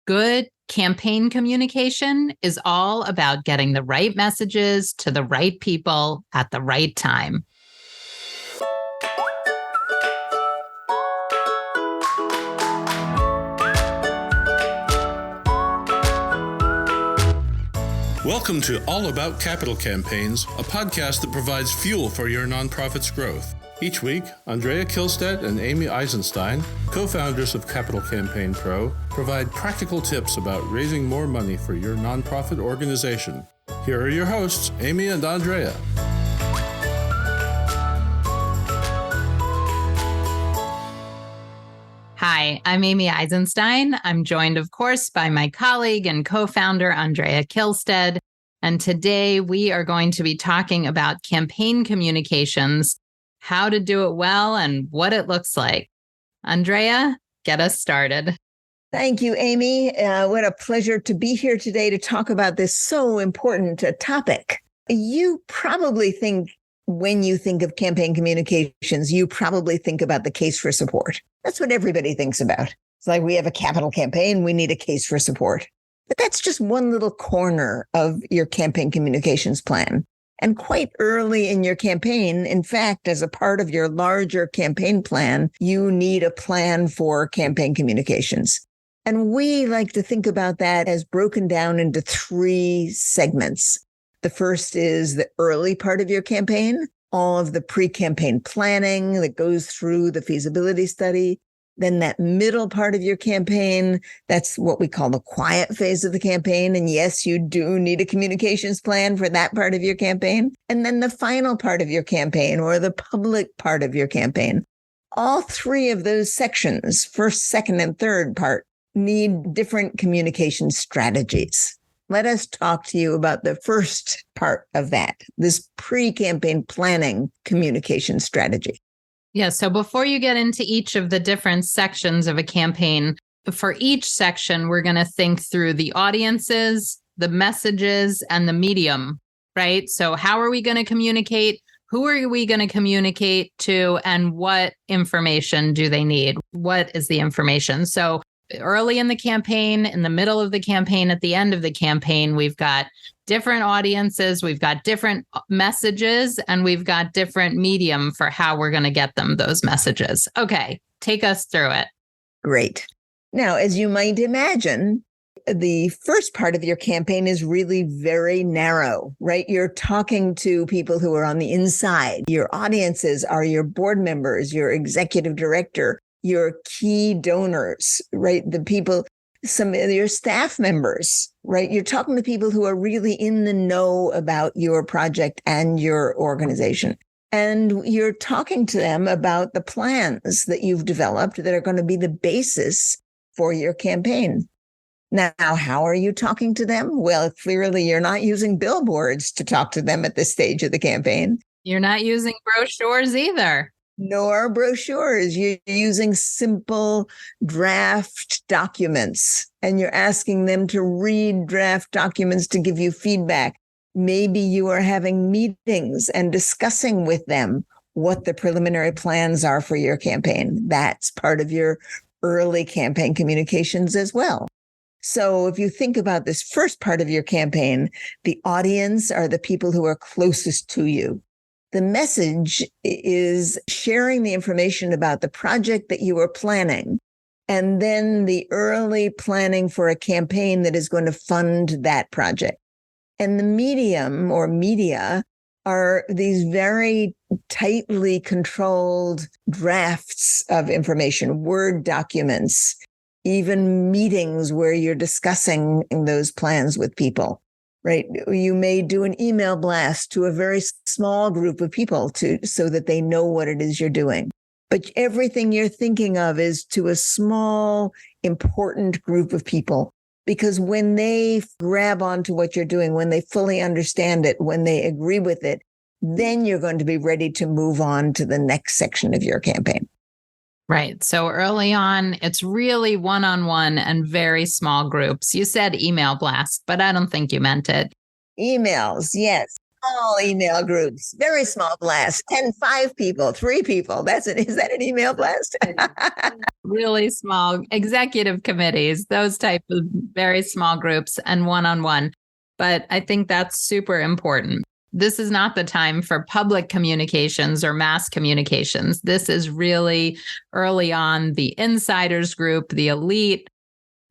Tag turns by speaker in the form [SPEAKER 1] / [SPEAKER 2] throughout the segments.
[SPEAKER 1] Good campaign communication is all about getting the right messages to the right people at the right time.
[SPEAKER 2] Welcome to All About Capital Campaigns, a podcast that provides fuel for your nonprofit's growth. Each week, Andrea Kihlstedt and Amy Eisenstein, co-founders of Capital Campaign Pro, provide practical tips about raising more money for your nonprofit organization. Here are your hosts, Amy and Andrea.
[SPEAKER 1] Hi, I'm Amy Eisenstein. I'm joined, of course, by my colleague and co-founder, Andrea Kihlstedt. And today we are going to be talking about campaign communications, how to do it well, and what it looks like. Andrea, get us started.
[SPEAKER 3] Thank you, Amy. What a pleasure to be here today to talk about this so important topic. You probably think, when you think of campaign communications, you probably think about the case for support. That's what everybody thinks about. It's like, we have a capital campaign, we need a case for support. But that's just one little corner of your campaign communications plan. And quite early in your campaign, in fact, as a part of your larger campaign plan, you need a plan for campaign communications. And we like to think about that as broken down into three segments. The first is the early part of your campaign, all of the pre-campaign planning that goes through the feasibility study. Then that middle part of your campaign, that's what we call the quiet phase of the campaign. And yes, you do need a communications plan for that part of your campaign. And then the final part of your campaign, or the public part of your campaign. All three of those sections, first, second, and third part, need different communication strategies. Let us talk to you about the first part of that, this pre-campaign planning communication strategy.
[SPEAKER 1] Yeah, so before you get into each of the different sections of a campaign, for each section, we're going to think through the audiences, the messages, and the medium, right? So how are we going to communicate? Who are we going to communicate to? And what information do they need? What is the information? So early in the campaign, in the middle of the campaign, at the end of the campaign, we've got different audiences, we've got different messages, and we've got different medium for how we're going to get them those messages. Okay, take us through it.
[SPEAKER 3] Great. Now, as you might imagine, the first part of your campaign is really very narrow, right? You're talking to people who are on the inside. Your audiences are your board members, your executive director, your key donors, right? The people, some of your staff members, right? You're talking to people who are really in the know about your project and your organization. And you're talking to them about the plans that you've developed that are going to be the basis for your campaign. Now, how are you talking to them? Well, clearly you're not using billboards to talk to them at this stage of the campaign.
[SPEAKER 1] You're not using brochures either.
[SPEAKER 3] Nor brochures. You're using simple draft documents, and you're asking them to read draft documents to give you feedback. Maybe you are having meetings and discussing with them what the preliminary plans are for your campaign. That's part of your early campaign communications as well. So if you think about this first part of your campaign, the audience are the people who are closest to you. The message is sharing the information about the project that you are planning, and then the early planning for a campaign that is going to fund that project. And the medium or media are these very tightly controlled drafts of information, Word documents, even meetings where you're discussing those plans with people. Right. You may do an email blast to a very small group of people so that they know what it is you're doing. But everything you're thinking of is to a small, important group of people, because when they grab onto what you're doing, when they fully understand it, when they agree with it, then you're going to be ready to move on to the next section of your campaign.
[SPEAKER 1] Right. So early on, it's really one-on-one and very small groups. You said email blast, but I don't think you meant it.
[SPEAKER 3] Emails, yes. small email groups, very small blast, 10, 5 people, 3 people. Is that an email blast?
[SPEAKER 1] Really small executive committees, those type of very small groups and one-on-one. But I think that's super important. This is not the time for public communications or mass communications. This is really early on the insiders group, the elite,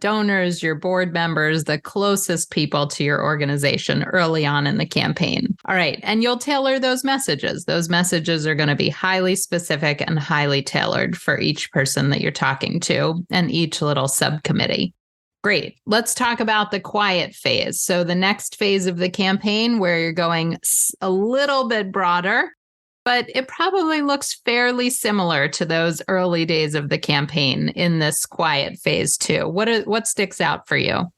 [SPEAKER 1] donors, your board members, the closest people to your organization early on in the campaign. All right. And you'll tailor those messages. Those messages are going to be highly specific and highly tailored for each person that you're talking to and each little subcommittee. Great. Let's talk about the quiet phase. So the next phase of the campaign where you're going a little bit broader, but it probably looks fairly similar to those early days of the campaign in this quiet phase too. What sticks out for you?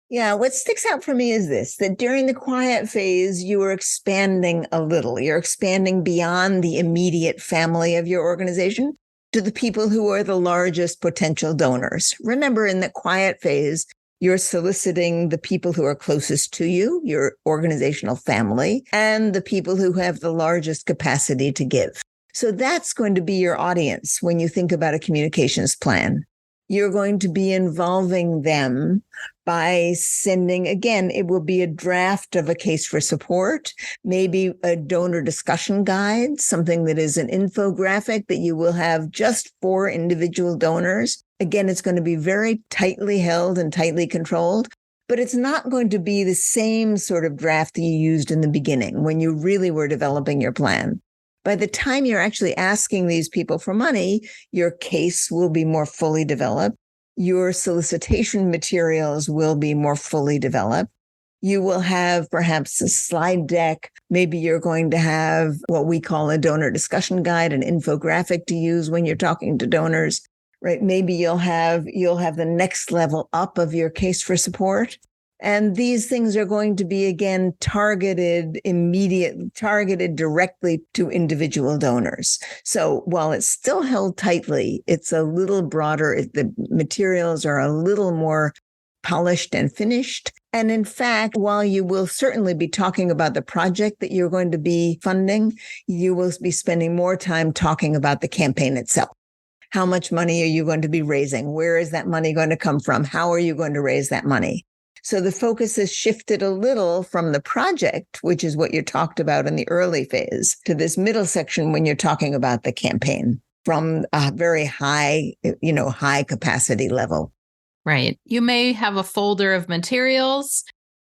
[SPEAKER 3] Yeah, what sticks out for me is this, that during the quiet phase, you are expanding a little. You're expanding beyond the immediate family of your organization to the people who are the largest potential donors. Remember, in the quiet phase, you're soliciting the people who are closest to you, your organizational family, and the people who have the largest capacity to give. So that's going to be your audience when you think about a communications plan. You're going to be involving them by sending, again, it will be a draft of a case for support, maybe a donor discussion guide, something that is an infographic that you will have just for individual donors. Again, it's going to be very tightly held and tightly controlled, but it's not going to be the same sort of draft that you used in the beginning when you really were developing your plan. By the time you're actually asking these people for money, your case will be more fully developed. Your solicitation materials will be more fully developed. You will have perhaps a slide deck. Maybe you're going to have what we call a donor discussion guide, an infographic to use when you're talking to donors, right? Maybe you'll have the next level up of your case for support. And these things are going to be, again, targeted directly to individual donors. So while it's still held tightly, it's a little broader. The materials are a little more polished and finished. And in fact, while you will certainly be talking about the project that you're going to be funding, you will be spending more time talking about the campaign itself. How much money are you going to be raising? Where is that money going to come from? How are you going to raise that money? So the focus has shifted a little from the project, which is what you talked about in the early phase, to this middle section when you're talking about the campaign from a very high capacity level.
[SPEAKER 1] Right. You may have a folder of materials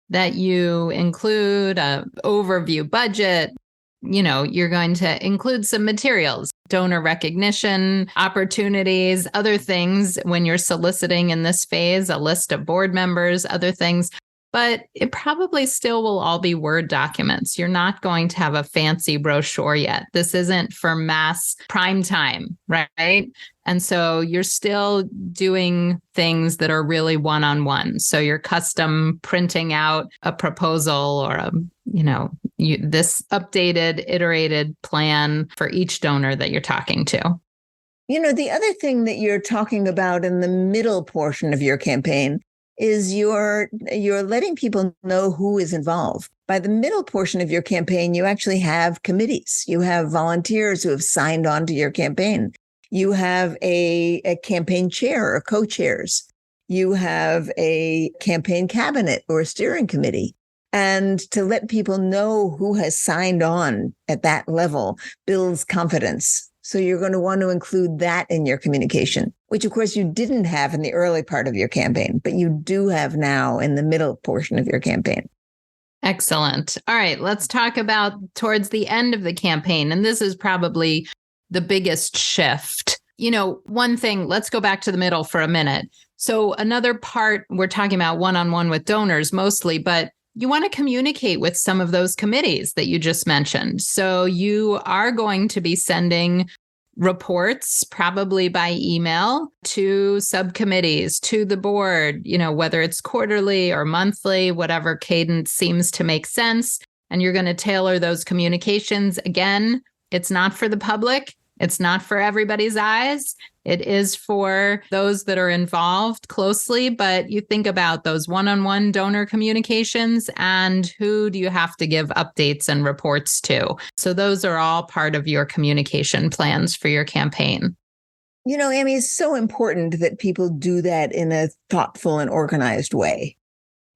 [SPEAKER 1] that you include, an overview budget. You're going to include some materials, donor recognition, opportunities, other things when you're soliciting in this phase, a list of board members, other things. But it probably still will all be Word documents. You're not going to have a fancy brochure yet. This isn't for mass prime time, right? And so you're still doing things that are really one-on-one. So you're custom printing out a proposal or this updated, iterated plan for each donor that you're talking to.
[SPEAKER 3] The other thing that you're talking about in the middle portion of your campaign is you're letting people know who is involved. By the middle portion of your campaign, you actually have committees. You have volunteers who have signed on to your campaign. You have a campaign chair or co-chairs. You have a campaign cabinet or a steering committee. And to let people know who has signed on at that level builds confidence. So you're going to want to include that in your communication, which of course you didn't have in the early part of your campaign, but you do have now in the middle portion of your campaign.
[SPEAKER 1] Excellent. All right, let's talk about towards the end of the campaign. And this is probably the biggest shift. One thing, let's go back to the middle for a minute. So another part, we're talking about one-on-one with donors mostly, but you want to communicate with some of those committees that you just mentioned. So you are going to be sending reports, probably by email, to subcommittees, to the board, whether it's quarterly or monthly, whatever cadence seems to make sense. And you're going to tailor those communications. Again, it's not for the public. It's not for everybody's eyes. It is for those that are involved closely, but you think about those one-on-one donor communications and who do you have to give updates and reports to. So those are all part of your communication plans for your campaign.
[SPEAKER 3] You know, Amy, it's so important that people do that in a thoughtful and organized way.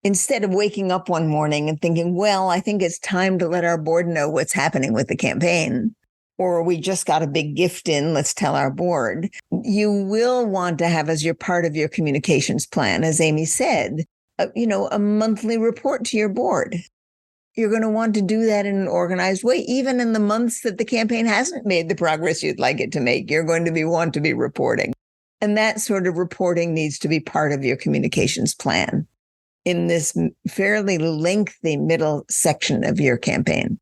[SPEAKER 3] Instead of waking up one morning and thinking, well, I think it's time to let our board know what's happening with the campaign, or we just got a big gift in, let's tell our board. You will want to have as your part of your communications plan, as Amy said, a monthly report to your board. You're going to want to do that in an organized way. Even in the months that the campaign hasn't made the progress you'd like it to make, you're going to want to be reporting. And that sort of reporting needs to be part of your communications plan in this fairly lengthy middle section of your campaign.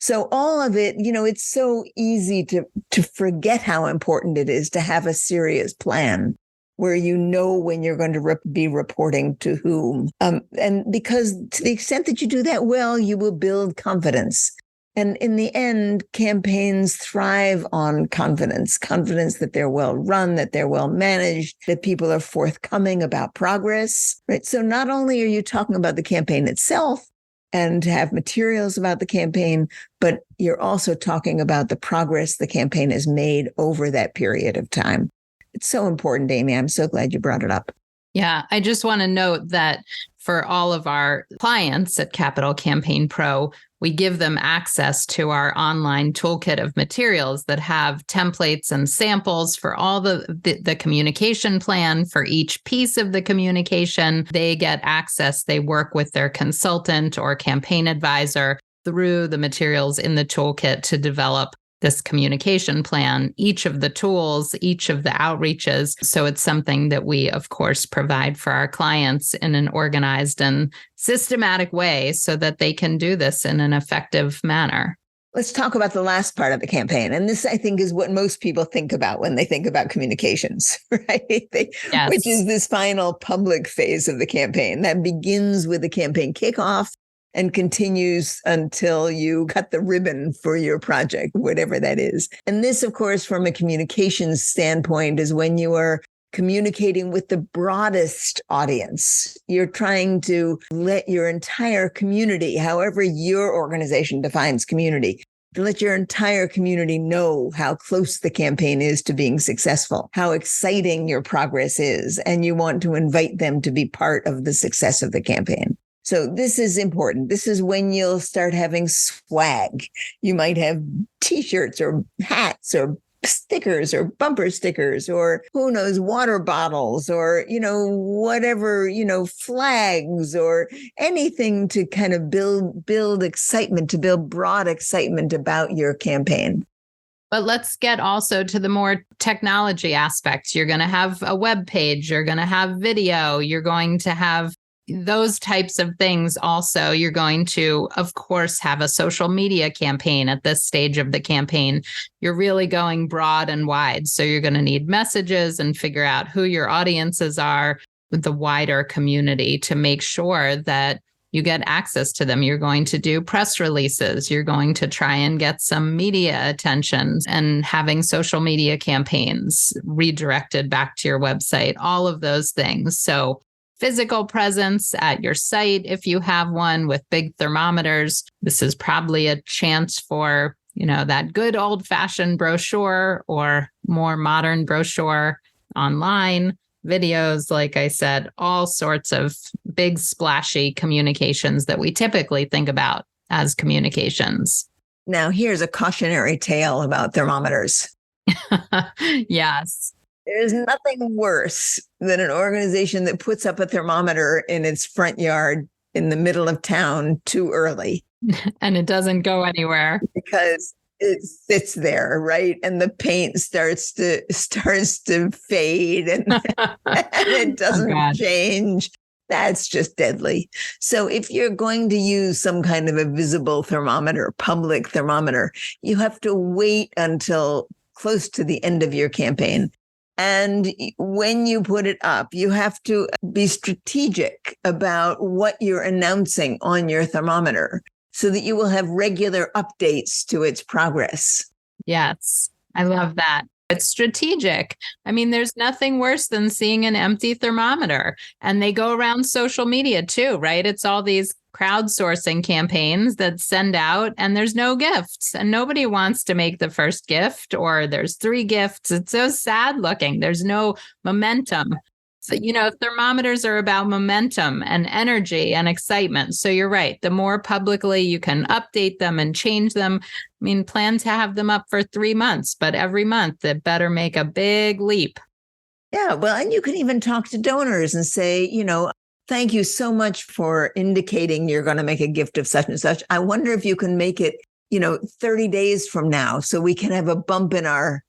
[SPEAKER 3] So all of it, it's so easy to forget how important it is to have a serious plan where you know when you're going to be reporting to whom. And because to the extent that you do that well, you will build confidence. And in the end, campaigns thrive on confidence that they're well run, that they're well managed, that people are forthcoming about progress, right? So not only are you talking about the campaign itself and have materials about the campaign, but you're also talking about the progress the campaign has made over that period of time. It's so important, Amy. I'm so glad you brought it up.
[SPEAKER 1] Yeah, I just want to note that for all of our clients at Capital Campaign Pro, we give them access to our online toolkit of materials that have templates and samples for all the communication plan for each piece of the communication. They get access. They work with their consultant or campaign advisor through the materials in the toolkit to develop this communication plan, each of the tools, each of the outreaches. So it's something that we, of course, provide for our clients in an organized and systematic way so that they can do this in an effective manner.
[SPEAKER 3] Let's talk about the last part of the campaign. And this, I think, is what most people think about when they think about communications, right?
[SPEAKER 1] Yes.
[SPEAKER 3] Which is this final public phase of the campaign that begins with the campaign kickoff and continues until you cut the ribbon for your project, whatever that is. And this, of course, from a communications standpoint, is when you are communicating with the broadest audience. You're trying to let your entire community, however your organization defines community, to let your entire community know how close the campaign is to being successful, how exciting your progress is, and you want to invite them to be part of the success of the campaign. So this is important. This is when you'll start having swag. You might have T-shirts or hats or stickers or bumper stickers or who knows, water bottles or, whatever, flags or anything to kind of build excitement, to build broad excitement about your campaign.
[SPEAKER 1] But let's get also to the more technology aspects. You're going to have a web page. You're going to have video. You're going to have those types of things. Also, you're going to, of course, have a social media campaign at this stage of the campaign. You're really going broad and wide. So you're going to need messages and figure out who your audiences are with the wider community to make sure that you get access to them. You're going to do press releases. You're going to try and get some media attention and having social media campaigns redirected back to your website, all of those things. So physical presence at your site, if you have one with big thermometers. This is probably a chance for, that good old-fashioned brochure or more modern brochure online, videos, like I said, all sorts of big splashy communications that we typically think about as communications.
[SPEAKER 3] Now, here's a cautionary tale about thermometers.
[SPEAKER 1] Yes.
[SPEAKER 3] There's nothing worse than an organization that puts up a thermometer in its front yard in the middle of town too early.
[SPEAKER 1] And it doesn't go anywhere.
[SPEAKER 3] Because it sits there, right? And the paint starts to fade and, and it doesn't change. That's just deadly. So if you're going to use some kind of a visible thermometer, public thermometer, you have to wait until close to the end of your campaign. And when you put it up, you have to be strategic about what you're announcing on your thermometer so that you will have regular updates to its progress.
[SPEAKER 1] Yes. I love that. It's strategic. I mean, there's nothing worse than seeing an empty thermometer. And they go around social media too, right? It's all these crowdsourcing campaigns that send out and there's no gifts and nobody wants to make the first gift, or there's 3 gifts. It's so sad looking. There's no momentum. So, thermometers are about momentum and energy and excitement. So you're right. The more publicly you can update them and change them. I mean, plan to have them up for 3 months, but every month it better make a big leap.
[SPEAKER 3] Yeah. Well, and you can even talk to donors and say, thank you so much for indicating you're going to make a gift of such and such. I wonder if you can make it, 30 days from now so we can have a bump in our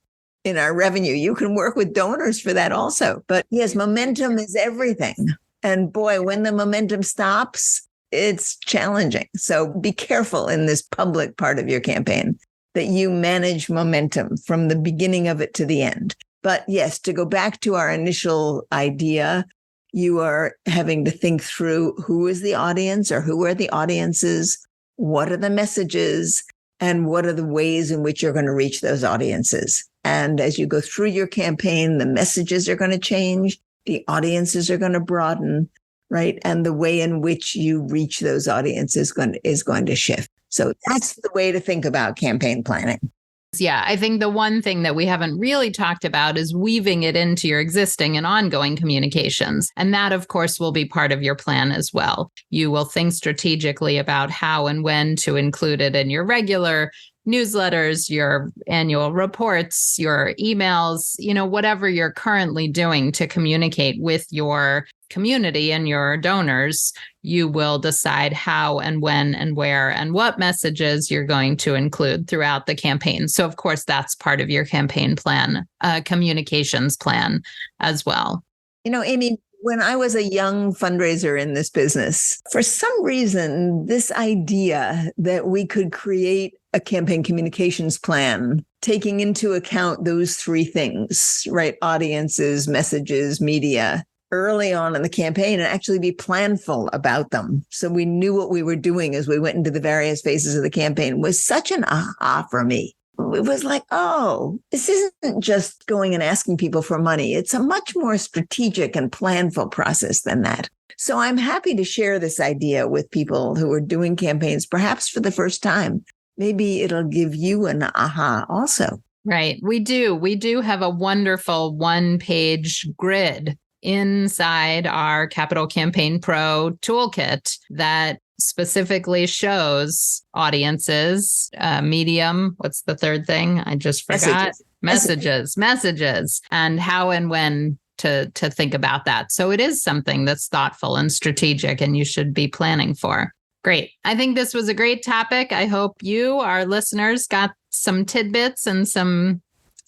[SPEAKER 3] revenue. You can work with donors for that also. But yes, momentum is everything. And boy, when the momentum stops, it's challenging. So be careful in this public part of your campaign that you manage momentum from the beginning of it to the end. But yes, to go back to our initial idea, you are having to think through who is the audience or who are the audiences, what are the messages, and what are the ways in which you're going to reach those audiences. And as you go through your campaign, the messages are going to change, the audiences are going to broaden, right? And the way in which you reach those audiences is going to shift. So that's the way to think about campaign planning.
[SPEAKER 1] Yeah, I think the one thing that we haven't really talked about is weaving it into your existing and ongoing communications. And that, of course, will be part of your plan as well. You will think strategically about how and when to include it in your regular newsletters, your annual reports, your emails, whatever you're currently doing to communicate with your community and your donors. You will decide how and when and where and what messages you're going to include throughout the campaign. So, of course, that's part of your campaign plan, communications plan as well.
[SPEAKER 3] Amy, when I was a young fundraiser in this business, for some reason, this idea that we could create a campaign communications plan, taking into account those 3 things, right? Audiences, messages, media, early on in the campaign, and actually be planful about them. So we knew what we were doing as we went into the various phases of the campaign was such an aha for me. It was like, oh, this isn't just going and asking people for money. It's a much more strategic and planful process than that. So I'm happy to share this idea with people who are doing campaigns, perhaps for the first time. Maybe it'll give you an aha also.
[SPEAKER 1] Right. We do have a wonderful 1-page grid inside our Capital Campaign Pro toolkit that specifically shows audiences, medium. What's the third thing? I just forgot. Messages, and how and when to think about that. So it is something that's thoughtful and strategic, and you should be planning for. Great. I think this was a great topic. I hope you, our listeners, got some tidbits and some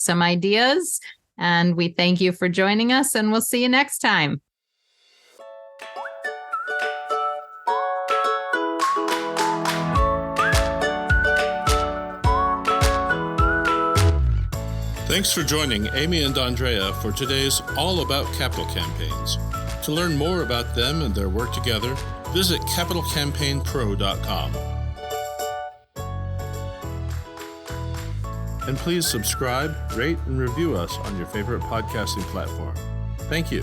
[SPEAKER 1] ideas. And we thank you for joining us, and we'll see you next time.
[SPEAKER 2] Thanks for joining Amy and Andrea for today's All About Capital Campaigns. To learn more about them and their work together, visit capitalcampaignpro.com. And please subscribe, rate, and review us on your favorite podcasting platform. Thank you.